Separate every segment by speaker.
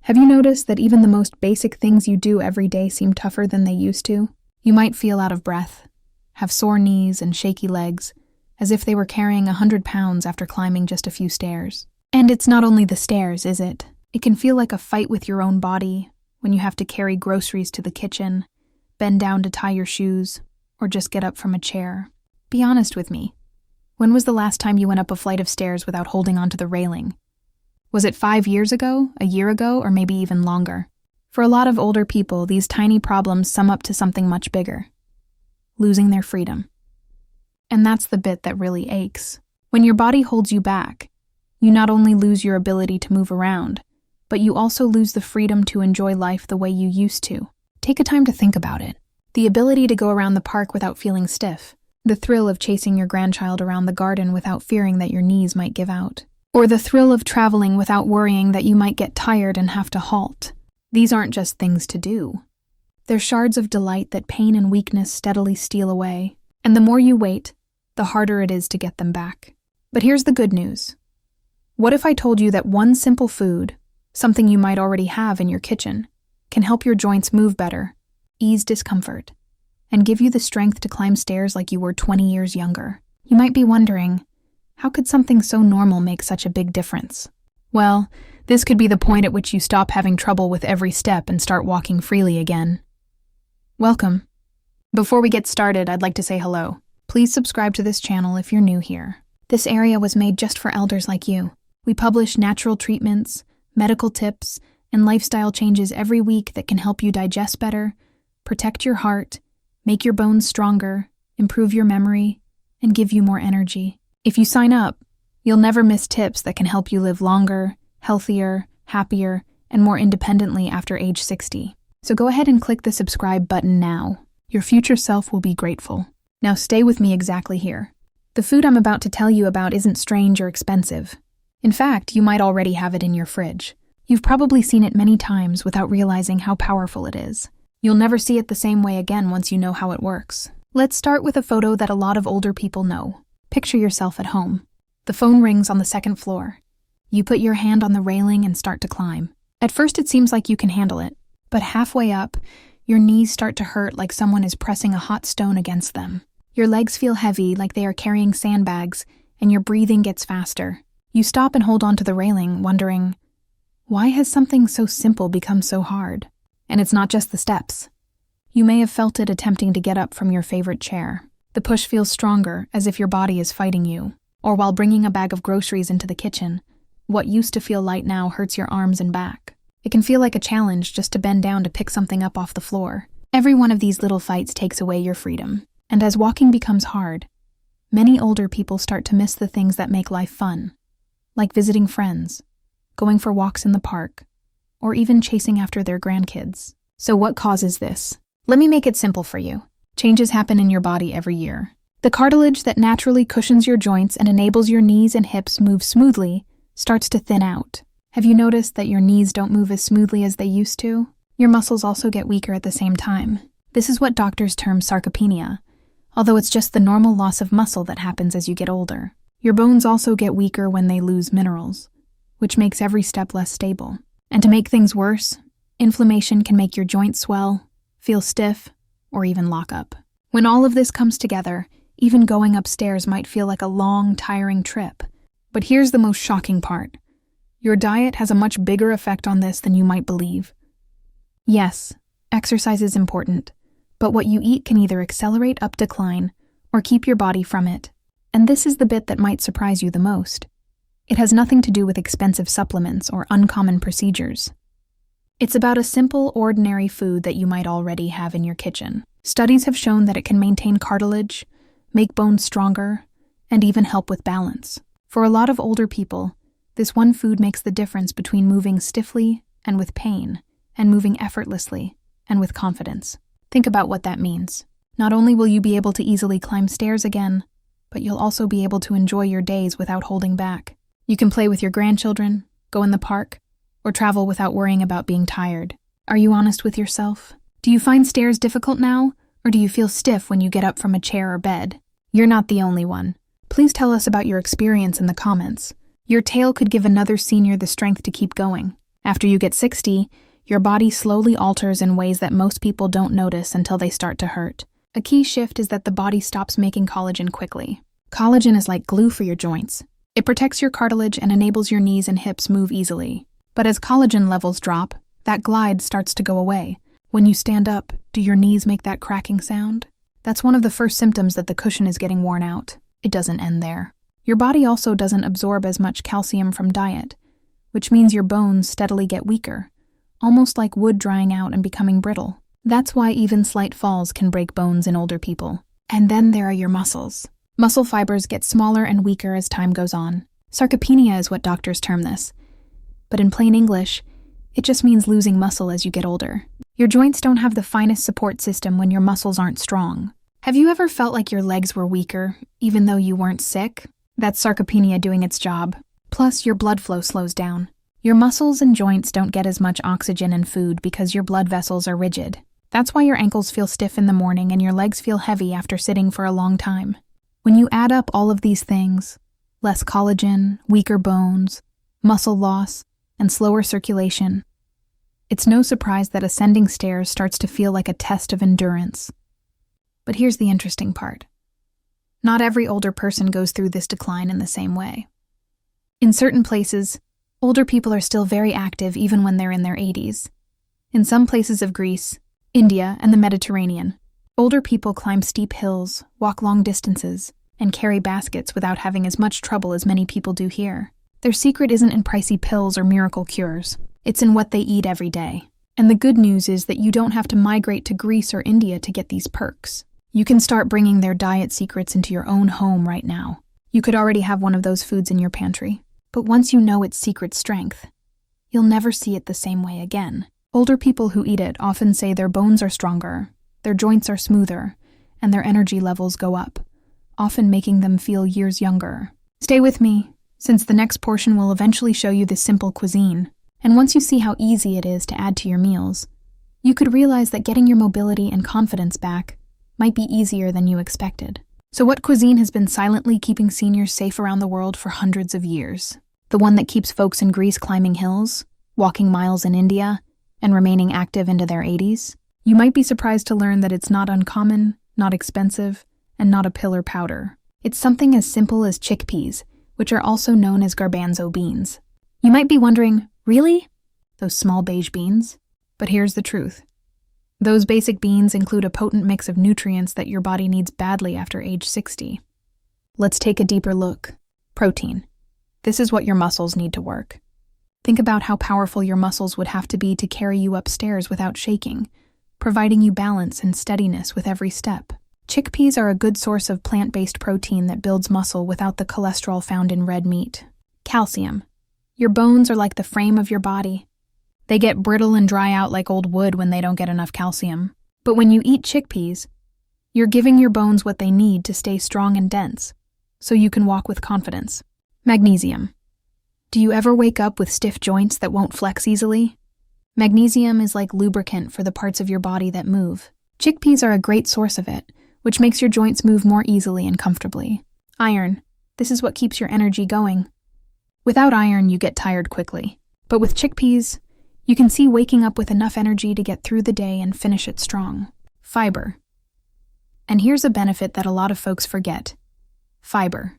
Speaker 1: Have you noticed that even the most basic things you do every day seem tougher than they used to? You might feel out of breath, have sore knees and shaky legs, as if they were carrying 100 pounds after climbing just a few stairs. And it's not only the stairs, is it? It can feel like a fight with your own body when you have to carry groceries to the kitchen, bend down to tie your shoes, or just get up from a chair. Be honest with me. When was the last time you went up a flight of stairs without holding onto the railing? Was it 5 years ago, a year ago, or maybe even longer? For a lot of older people, these tiny problems sum up to something much bigger: losing their freedom. And that's the bit that really aches. When your body holds you back, you not only lose your ability to move around, but you also lose the freedom to enjoy life the way you used to. Take a time to think about it. The ability to go around the park without feeling stiff. The thrill of chasing your grandchild around the garden without fearing that your knees might give out. Or the thrill of traveling without worrying that you might get tired and have to halt. These aren't just things to do. They're shards of delight that pain and weakness steadily steal away. And the more you wait, the harder it is to get them back. But here's the good news. What if I told you that one simple food, something you might already have in your kitchen, can help your joints move better, ease discomfort, and give you the strength to climb stairs like you were 20 years younger? You might be wondering, how could something so normal make such a big difference? Well, this could be the point at which you stop having trouble with every step and start walking freely again. Welcome. Before we get started, I'd like to say hello. Please subscribe to this channel if you're new here. This area was made just for elders like you. We publish natural treatments, medical tips, and lifestyle changes every week that can help you digest better, protect your heart, make your bones stronger, improve your memory, and give you more energy. If you sign up, you'll never miss tips that can help you live longer, healthier, happier, and more independently after age 60. So go ahead and click the subscribe button now. Your future self will be grateful. Now stay with me exactly here. The food I'm about to tell you about isn't strange or expensive. In fact, you might already have it in your fridge. You've probably seen it many times without realizing how powerful it is. You'll never see it the same way again once you know how it works. Let's start with a photo that a lot of older people know. Picture yourself at home. The phone rings on the second floor. You put your hand on the railing and start to climb. At first it seems like you can handle it, but halfway up, your knees start to hurt like someone is pressing a hot stone against them. Your legs feel heavy like they are carrying sandbags, and your breathing gets faster. You stop and hold onto the railing, wondering, why has something so simple become so hard? And it's not just the steps. You may have felt it attempting to get up from your favorite chair. The push feels stronger, as if your body is fighting you. Or while bringing a bag of groceries into the kitchen, what used to feel light now hurts your arms and back. It can feel like a challenge just to bend down to pick something up off the floor. Every one of these little fights takes away your freedom. And as walking becomes hard, many older people start to miss the things that make life fun, like visiting friends, going for walks in the park, or even chasing after their grandkids. So what causes this? Let me make it simple for you. Changes happen in your body every year. The cartilage that naturally cushions your joints and enables your knees and hips move smoothly starts to thin out. Have you noticed that your knees don't move as smoothly as they used to? Your muscles also get weaker at the same time. This is what doctors term sarcopenia, although it's just the normal loss of muscle that happens as you get older. Your bones also get weaker when they lose minerals, which makes every step less stable. And to make things worse, inflammation can make your joints swell, feel stiff, or even lock up. When all of this comes together, even going upstairs might feel like a long, tiring trip. But here's the most shocking part. Your diet has a much bigger effect on this than you might believe. Yes, exercise is important, but what you eat can either accelerate up decline or keep your body from it. And this is the bit that might surprise you the most. It has nothing to do with expensive supplements or uncommon procedures. It's about a simple, ordinary food that you might already have in your kitchen. Studies have shown that it can maintain cartilage, make bones stronger, and even help with balance. For a lot of older people, this one food makes the difference between moving stiffly and with pain, and moving effortlessly and with confidence. Think about what that means. Not only will you be able to easily climb stairs again, but you'll also be able to enjoy your days without holding back. You can play with your grandchildren, go in the park, or travel without worrying about being tired. Are you honest with yourself? Do you find stairs difficult now, or do you feel stiff when you get up from a chair or bed? You're not the only one. Please tell us about your experience in the comments. Your tale could give another senior the strength to keep going. After you get 60, your body slowly alters in ways that most people don't notice until they start to hurt. A key shift is that the body stops making collagen quickly. Collagen is like glue for your joints. It protects your cartilage and enables your knees and hips move easily. But as collagen levels drop, that glide starts to go away. When you stand up, do your knees make that cracking sound? That's one of the first symptoms that the cushion is getting worn out. It doesn't end there. Your body also doesn't absorb as much calcium from diet, which means your bones steadily get weaker, almost like wood drying out and becoming brittle. That's why even slight falls can break bones in older people. And then there are your muscles. Muscle fibers get smaller and weaker as time goes on. Sarcopenia is what doctors term this. But in plain English, it just means losing muscle as you get older. Your joints don't have the finest support system when your muscles aren't strong. Have you ever felt like your legs were weaker, even though you weren't sick? That's sarcopenia doing its job. Plus, your blood flow slows down. Your muscles and joints don't get as much oxygen and food because your blood vessels are rigid. That's why your ankles feel stiff in the morning and your legs feel heavy after sitting for a long time. When you add up all of these things, less collagen, weaker bones, muscle loss, and slower circulation, it's no surprise that ascending stairs starts to feel like a test of endurance. But here's the interesting part. Not every older person goes through this decline in the same way. In certain places, older people are still very active even when they're in their 80s. In some places of Greece, India, and the Mediterranean, older people climb steep hills, walk long distances, and carry baskets without having as much trouble as many people do here. Their secret isn't in pricey pills or miracle cures. It's in what they eat every day. And the good news is that you don't have to migrate to Greece or India to get these perks. You can start bringing their diet secrets into your own home right now. You could already have one of those foods in your pantry. But once you know its secret strength, you'll never see it the same way again. Older people who eat it often say their bones are stronger, their joints are smoother, and their energy levels go up, often making them feel years younger. Stay with me, since the next portion will eventually show you this simple cuisine. And once you see how easy it is to add to your meals, you could realize that getting your mobility and confidence back might be easier than you expected. So what cuisine has been silently keeping seniors safe around the world for hundreds of years? The one that keeps folks in Greece climbing hills, walking miles in India, and remaining active into their 80s? You might be surprised to learn that it's not uncommon, not expensive, and not a pill or powder. It's something as simple as chickpeas, which are also known as garbanzo beans. You might be wondering, really? Those small beige beans? But here's the truth. Those basic beans include a potent mix of nutrients that your body needs badly after age 60. Let's take a deeper look. Protein. This is what your muscles need to work. Think about how powerful your muscles would have to be to carry you upstairs without shaking, providing you balance and steadiness with every step. Chickpeas are a good source of plant-based protein that builds muscle without the cholesterol found in red meat. Calcium. Your bones are like the frame of your body. They get brittle and dry out like old wood when they don't get enough calcium. But when you eat chickpeas, you're giving your bones what they need to stay strong and dense, so you can walk with confidence. Magnesium. Do you ever wake up with stiff joints that won't flex easily? Magnesium is like lubricant for the parts of your body that move. Chickpeas are a great source of it, which makes your joints move more easily and comfortably. Iron. This is what keeps your energy going. Without iron, you get tired quickly. But with chickpeas, you can see waking up with enough energy to get through the day and finish it strong. Fiber. And here's a benefit that a lot of folks forget. Fiber.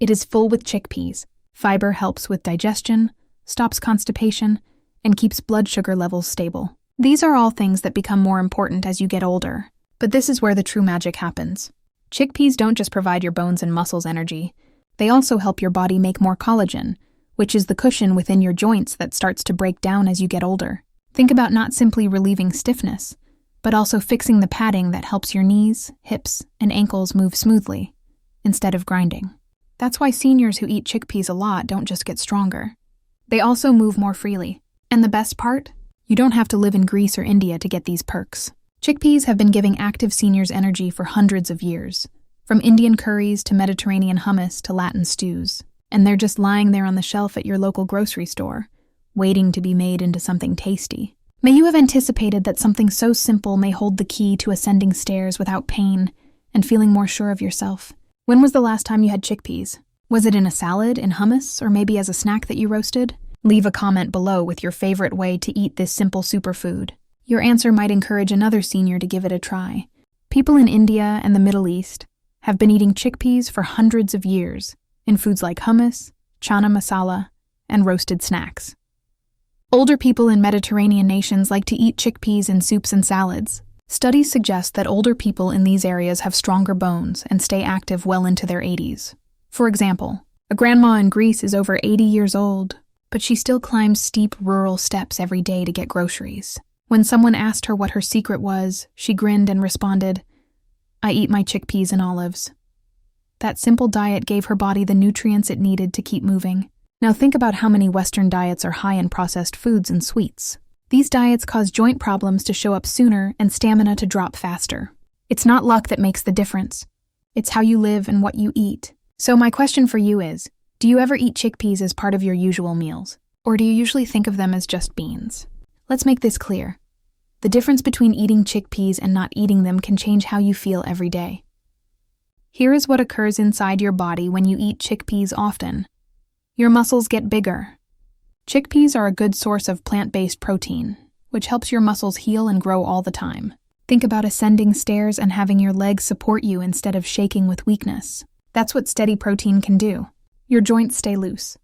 Speaker 1: It is full with chickpeas. Fiber helps with digestion, stops constipation, and keeps blood sugar levels stable. These are all things that become more important as you get older. But this is where the true magic happens. Chickpeas don't just provide your bones and muscles energy. They also help your body make more collagen, which is the cushion within your joints that starts to break down as you get older. Think about not simply relieving stiffness, but also fixing the padding that helps your knees, hips, and ankles move smoothly, instead of grinding. That's why seniors who eat chickpeas a lot don't just get stronger. They also move more freely. And the best part? You don't have to live in Greece or India to get these perks. Chickpeas have been giving active seniors energy for hundreds of years, from Indian curries to Mediterranean hummus to Latin stews. And they're just lying there on the shelf at your local grocery store, waiting to be made into something tasty. May you have anticipated that something so simple may hold the key to ascending stairs without pain and feeling more sure of yourself. When was the last time you had chickpeas? Was it in a salad, in hummus, or maybe as a snack that you roasted? Leave a comment below with your favorite way to eat this simple superfood. Your answer might encourage another senior to give it a try. People in India and the Middle East have been eating chickpeas for hundreds of years in foods like hummus, chana masala, and roasted snacks. Older people in Mediterranean nations like to eat chickpeas in soups and salads. Studies suggest that older people in these areas have stronger bones and stay active well into their 80s. For example, a grandma in Greece is over 80 years old, but she still climbs steep rural steps every day to get groceries. When someone asked her what her secret was, she grinned and responded, "I eat my chickpeas and olives." That simple diet gave her body the nutrients it needed to keep moving. Now think about how many Western diets are high in processed foods and sweets. These diets cause joint problems to show up sooner and stamina to drop faster. It's not luck that makes the difference. It's how you live and what you eat. So my question for you is, do you ever eat chickpeas as part of your usual meals? Or do you usually think of them as just beans? Let's make this clear. The difference between eating chickpeas and not eating them can change how you feel every day. Here is what occurs inside your body when you eat chickpeas often. Your muscles get bigger. Chickpeas are a good source of plant-based protein, which helps your muscles heal and grow all the time. Think about ascending stairs and having your legs support you instead of shaking with weakness. That's what steady protein can do. Your joints stay loose.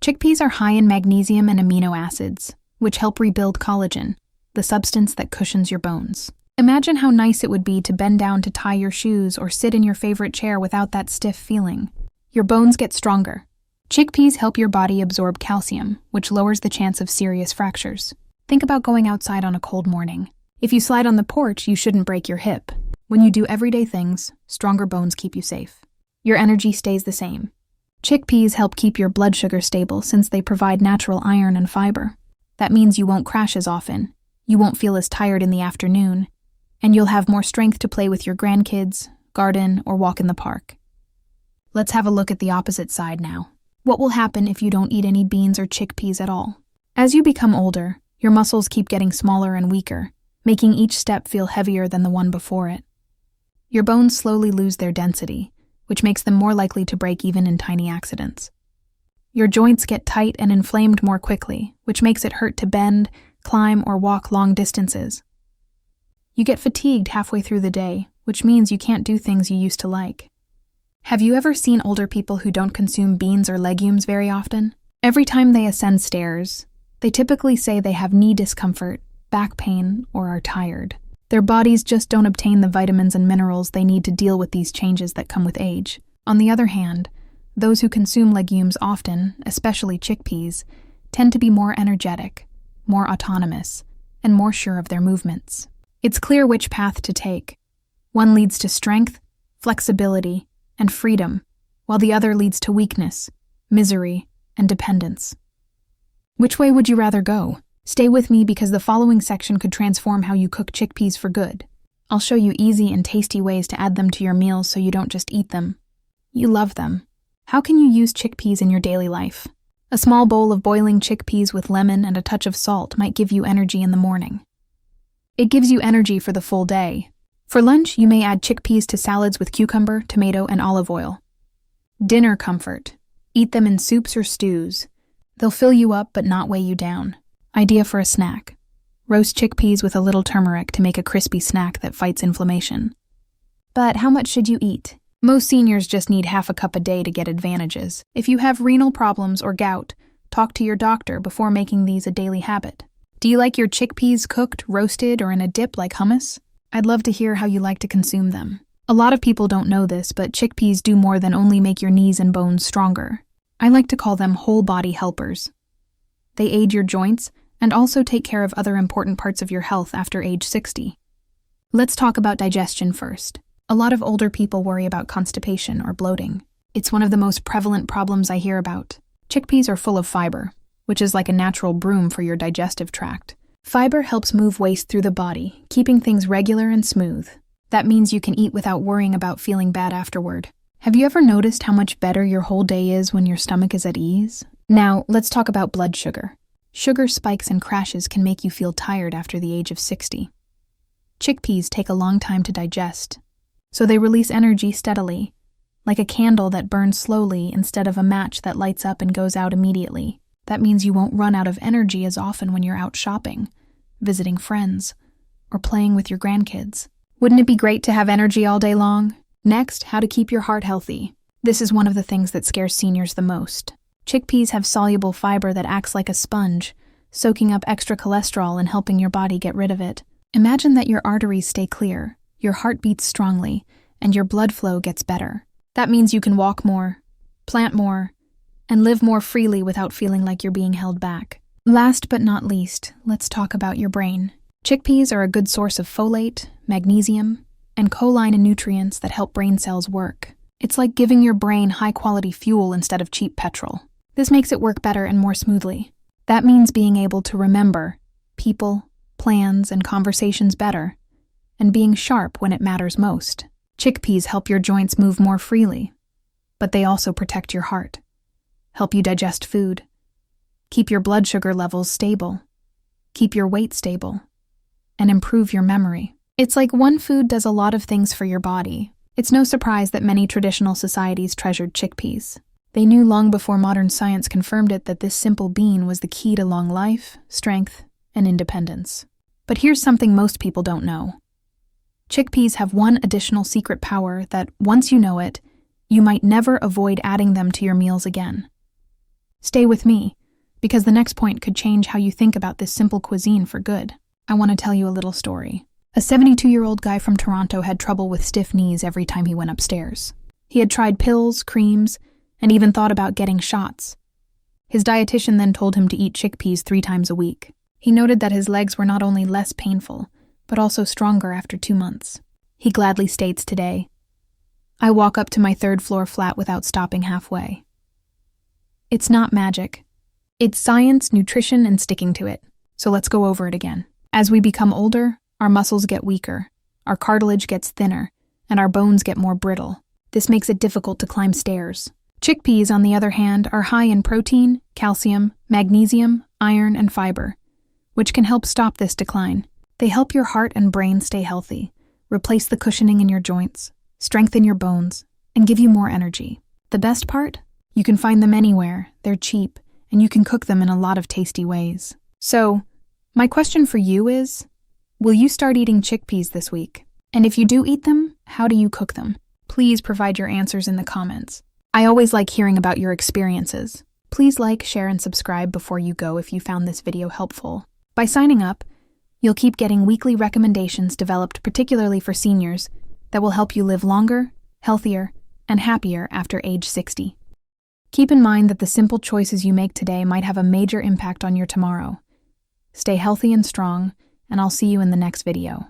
Speaker 1: Chickpeas are high in magnesium and amino acids, which help rebuild collagen, the substance that cushions your bones. Imagine how nice it would be to bend down to tie your shoes or sit in your favorite chair without that stiff feeling. Your bones get stronger. Chickpeas help your body absorb calcium, which lowers the chance of serious fractures. Think about going outside on a cold morning. If you slide on the porch, you shouldn't break your hip. When you do everyday things, stronger bones keep you safe. Your energy stays the same. Chickpeas help keep your blood sugar stable since they provide natural iron and fiber. That means you won't crash as often, you won't feel as tired in the afternoon, and you'll have more strength to play with your grandkids, garden, or walk in the park. Let's have a look at the opposite side now. What will happen if you don't eat any beans or chickpeas at all? As you become older, your muscles keep getting smaller and weaker, making each step feel heavier than the one before it. Your bones slowly lose their density, which makes them more likely to break even in tiny accidents. Your joints get tight and inflamed more quickly, which makes it hurt to bend, climb, or walk long distances. You get fatigued halfway through the day, which means you can't do things you used to like. Have you ever seen older people who don't consume beans or legumes very often? Every time they ascend stairs, they typically say they have knee discomfort, back pain, or are tired. Their bodies just don't obtain the vitamins and minerals they need to deal with these changes that come with age. On the other hand, those who consume legumes often, especially chickpeas, tend to be more energetic, more autonomous, and more sure of their movements. It's clear which path to take. One leads to strength, flexibility, and freedom, while the other leads to weakness, misery, and dependence. Which way would you rather go? Stay with me because the following section could transform how you cook chickpeas for good. I'll show you easy and tasty ways to add them to your meals so you don't just eat them. You love them. How can you use chickpeas in your daily life? A small bowl of boiling chickpeas with lemon and a touch of salt might give you energy in the morning. It gives you energy for the full day. For lunch, you may add chickpeas to salads with cucumber, tomato, and olive oil. Dinner comfort. Eat them in soups or stews. They'll fill you up but not weigh you down. Idea for a snack. Roast chickpeas with a little turmeric to make a crispy snack that fights inflammation. But how much should you eat? Most seniors just need half a cup a day to get advantages. If you have renal problems or gout, talk to your doctor before making these a daily habit. Do you like your chickpeas cooked, roasted, or in a dip like hummus? I'd love to hear how you like to consume them. A lot of people don't know this, but chickpeas do more than only make your knees and bones stronger. I like to call them whole-body helpers. They aid your joints and also take care of other important parts of your health after age 60. Let's talk about digestion first. A lot of older people worry about constipation or bloating. It's one of the most prevalent problems I hear about. Chickpeas are full of fiber, which is like a natural broom for your digestive tract. Fiber helps move waste through the body, keeping things regular and smooth. That means you can eat without worrying about feeling bad afterward. Have you ever noticed how much better your whole day is when your stomach is at ease? Now, let's talk about blood sugar. Sugar spikes and crashes can make you feel tired after the age of 60. Chickpeas take a long time to digest, so they release energy steadily, like a candle that burns slowly instead of a match that lights up and goes out immediately. That means you won't run out of energy as often when you're out shopping, visiting friends, or playing with your grandkids. Wouldn't it be great to have energy all day long? Next, how to keep your heart healthy. This is one of the things that scares seniors the most. Chickpeas have soluble fiber that acts like a sponge, soaking up extra cholesterol and helping your body get rid of it. Imagine that your arteries stay clear, your heart beats strongly, and your blood flow gets better. That means you can walk more, plant more, and live more freely without feeling like you're being held back. Last but not least, let's talk about your brain. Chickpeas are a good source of folate, magnesium, and collagen nutrients that help brain cells work. It's like giving your brain high-quality fuel instead of cheap petrol. This makes it work better and more smoothly. That means being able to remember people, plans, and conversations better, and being sharp when it matters most. Chickpeas help your joints move more freely, but they also protect your heart, help you digest food, keep your blood sugar levels stable, keep your weight stable, and improve your memory. It's like one food does a lot of things for your body. It's no surprise that many traditional societies treasured chickpeas. They knew long before modern science confirmed it that this simple bean was the key to long life, strength, and independence. But here's something most people don't know. Chickpeas have one additional secret power that, once you know it, you might never avoid adding them to your meals again. Stay with me, because the next point could change how you think about this simple cuisine for good. I want to tell you a little story. A 72-year-old guy from Toronto had trouble with stiff knees every time he went upstairs. He had tried pills, creams, and even thought about getting shots. His dietitian then told him to eat chickpeas 3 times a week. He noted that his legs were not only less painful, but also stronger after 2 months. He gladly states today, "I walk up to my 3rd floor flat without stopping halfway." It's not magic. It's science, nutrition, and sticking to it. So let's go over it again. As we become older, our muscles get weaker, our cartilage gets thinner, and our bones get more brittle. This makes it difficult to climb stairs. Chickpeas, on the other hand, are high in protein, calcium, magnesium, iron, and fiber, which can help stop this decline. They help your heart and brain stay healthy, replace the cushioning in your joints, strengthen your bones, and give you more energy. The best part? You can find them anywhere, they're cheap, and you can cook them in a lot of tasty ways. So, my question for you is, will you start eating chickpeas this week? And if you do eat them, how do you cook them? Please provide your answers in the comments. I always like hearing about your experiences. Please like, share, and subscribe before you go if you found this video helpful. By signing up, you'll keep getting weekly recommendations developed particularly for seniors that will help you live longer, healthier, and happier after age 60. Keep in mind that the simple choices you make today might have a major impact on your tomorrow. Stay healthy and strong, and I'll see you in the next video.